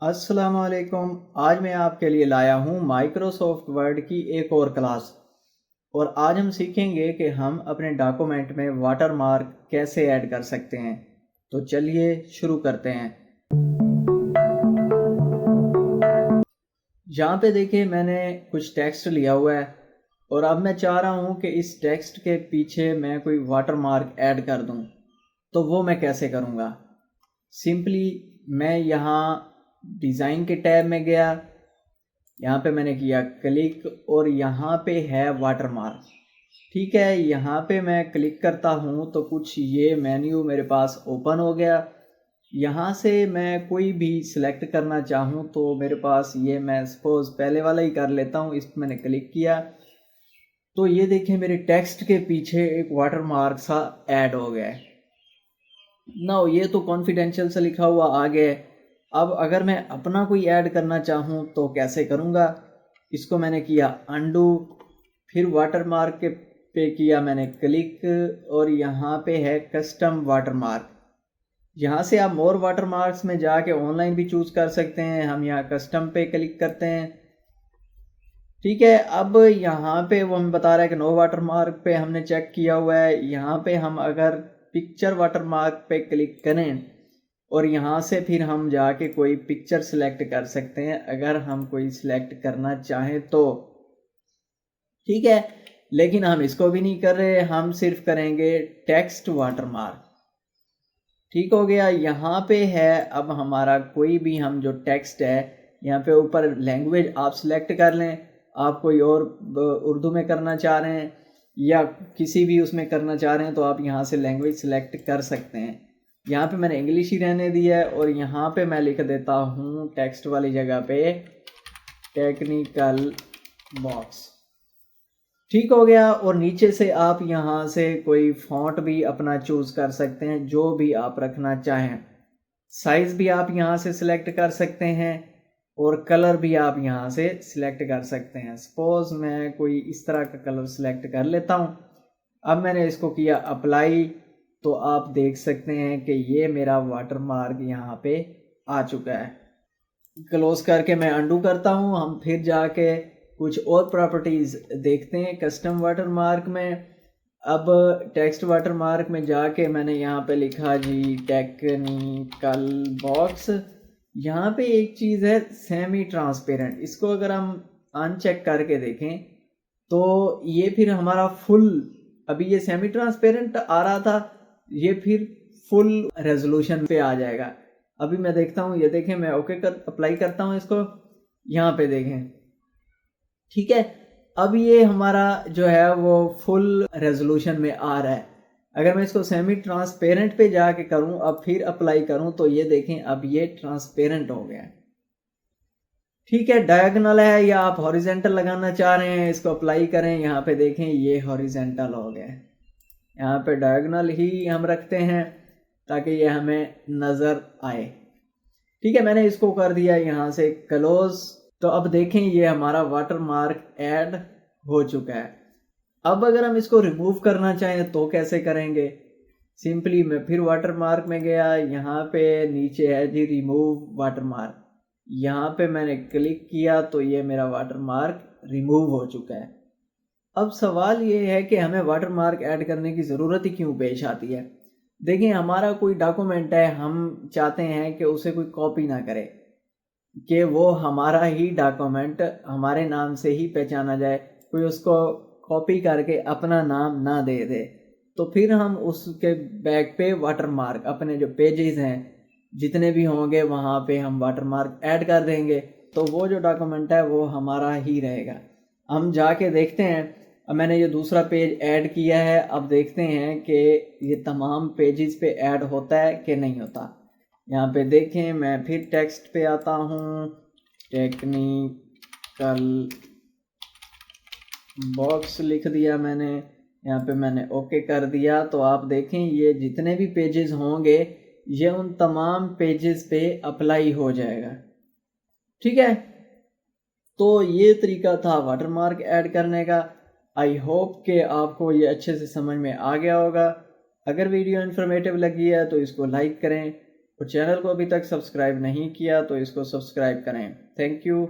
अस्सलाम वालेकुम। आज मैं आपके लिए लाया हूँ माइक्रोसॉफ्ट वर्ड की एक और क्लास। और आज हम सीखेंगे कि हम अपने डॉक्यूमेंट में वाटरमार्क कैसे ऐड कर सकते हैं। तो चलिए शुरू करते हैं। यहाँ पे देखिए मैंने कुछ टेक्स्ट लिया हुआ है और अब मैं चाह रहा हूँ कि इस टेक्स्ट के पीछे मैं कोई वाटरमार्क ऐड कर दूँ। तो वो मैं कैसे करूँगा? सिंपली मैं यहाँ डिज़ाइन के टैब में गया, यहाँ पे मैंने किया क्लिक और यहाँ पे है वाटरमार्क। ठीक है, यहाँ पे मैं क्लिक करता हूँ तो कुछ ये मेन्यू मेरे पास ओपन हो गया। यहाँ से मैं कोई भी सिलेक्ट करना चाहूँ तो मेरे पास ये, मैं सपोज पहले वाला ही कर लेता हूँ। इस पर मैंने क्लिक किया तो ये देखिए मेरे टेक्स्ट के पीछे एक वाटरमार्क सा ऐड हो गया है। ना ये तो कॉन्फिडेंशियल से लिखा हुआ आ गया है। अब अगर मैं अपना कोई ऐड करना चाहूँ तो कैसे करूँगा? इसको मैंने किया अंडू, फिर वाटरमार्क के पे किया मैंने क्लिक और यहाँ पे है कस्टम वाटरमार्क। यहाँ से आप मोर वाटरमार्क्स में जाके ऑनलाइन भी चूज़ कर सकते हैं। हम यहाँ कस्टम पे क्लिक करते हैं। ठीक है, अब यहाँ पे वो हमें बता रहा है कि नो वाटरमार्क पे हमने चेक किया हुआ है। यहाँ पे हम अगर पिक्चर वाटरमार्क पे क्लिक करें और यहाँ से फिर हम जाके कोई पिक्चर सिलेक्ट कर सकते हैं अगर हम कोई सिलेक्ट करना चाहें तो। ठीक है, लेकिन हम इसको भी नहीं कर रहे, हम सिर्फ करेंगे टेक्स्ट वाटरमार्क। ठीक हो गया, यहाँ पे है अब हमारा कोई भी हम जो टेक्स्ट है, यहाँ पे ऊपर लैंग्वेज आप सिलेक्ट कर लें। आप कोई और उर्दू में करना चाह रहे हैं या किसी भी उसमें करना चाह रहे हैं तो आप यहाँ से लैंग्वेज सिलेक्ट कर सकते हैं। यहाँ पे मैंने इंग्लिश ही रहने दिया है और यहाँ पे मैं लिख देता हूँ टेक्स्ट वाली जगह पे टेक्निकल बॉक्स। ठीक हो गया, और नीचे से आप यहाँ से कोई फॉन्ट भी अपना चूज़ कर सकते हैं जो भी आप रखना चाहें। साइज़ भी आप यहाँ से सिलेक्ट कर सकते हैं और कलर भी आप यहाँ से सिलेक्ट कर सकते हैं। सपोज मैं कोई इस तरह का कलर सिलेक्ट कर लेता हूँ। अब मैंने इसको किया अप्लाई तो आप देख सकते हैं कि ये मेरा वाटरमार्क यहाँ पे आ चुका है। क्लोज करके मैं अंडू करता हूँ। हम फिर जाके कुछ और प्रॉपर्टीज़ देखते हैं कस्टम वाटरमार्क में। अब टेक्स्ट वाटरमार्क में जाके मैंने यहाँ पे लिखा जी टेक्निकल बॉक्स। यहाँ पे एक चीज़ है सेमी ट्रांसपेरेंट, इसको अगर हम अनचेक करके देखें तो ये फिर हमारा फुल, अभी ये सेमी ट्रांसपेरेंट आ रहा था, ये फिर फुल रेजोल्यूशन पे आ जाएगा। अभी मैं देखता हूँ, ये देखें मैं ओके कर अप्लाई करता हूँ इसको, यहाँ पे देखें। ठीक है, अब ये हमारा जो है वो फुल रेजोल्यूशन में आ रहा है। अगर मैं इसको सेमी ट्रांसपेरेंट पे जाके करूं, अब फिर अप्लाई करूं तो ये देखें अब ये ट्रांसपेरेंट हो गया। ठीक है, डायगोनल है या आप हॉरिजेंटल लगाना चाह रहे हैं, इसको अप्लाई करें। यहाँ पे देखें ये हॉरिजेंटल हो गया। यहाँ पे डायगोनल ही हम रखते हैं ताकि ये हमें नज़र आए। ठीक है, मैंने इसको कर दिया यहाँ से क्लोज। तो अब देखें ये हमारा वाटरमार्क ऐड हो चुका है। अब अगर हम इसको रिमूव करना चाहें तो कैसे करेंगे? सिंपली मैं फिर वाटरमार्क में गया, यहाँ पे नीचे है जी रिमूव वाटरमार्क। यहाँ पे मैंने क्लिक किया तो ये मेरा वाटरमार्क रिमूव हो चुका है। अब सवाल ये है कि हमें वाटरमार्क ऐड करने की ज़रूरत ही क्यों पेश आती है? देखिए हमारा कोई डॉक्यूमेंट है, हम चाहते हैं कि उसे कोई कॉपी ना करे, कि वो हमारा ही डॉक्यूमेंट हमारे नाम से ही पहचाना जाए, कोई उसको कॉपी करके अपना नाम ना दे दे। तो फिर हम उसके बैक पे वाटरमार्क, अपने जो पेजेस हैं जितने भी होंगे वहाँ पे हम वाटरमार्क ऐड कर देंगे, तो वो जो डॉक्यूमेंट है वो हमारा ही रहेगा। हम जाके देखते हैं, अब मैंने ये दूसरा पेज ऐड किया है। अब देखते हैं कि ये तमाम पेजेस पे ऐड होता है कि नहीं होता। यहाँ पे देखें, मैं फिर टेक्स्ट पे आता हूँ, टेक्निकल बॉक्स लिख दिया मैंने, यहाँ पे मैंने ओके कर दिया। तो आप देखें ये जितने भी पेजेस होंगे ये उन तमाम पेजेस पे अप्लाई हो जाएगा। ठीक है, तो ये तरीका था वाटरमार्क ऐड करने का। आई होप कि आपको ये अच्छे से समझ में आ गया होगा। अगर वीडियो इन्फॉर्मेटिव लगी है तो इसको लाइक करें, और चैनल को अभी तक सब्सक्राइब नहीं किया तो इसको सब्सक्राइब करें। Thank you.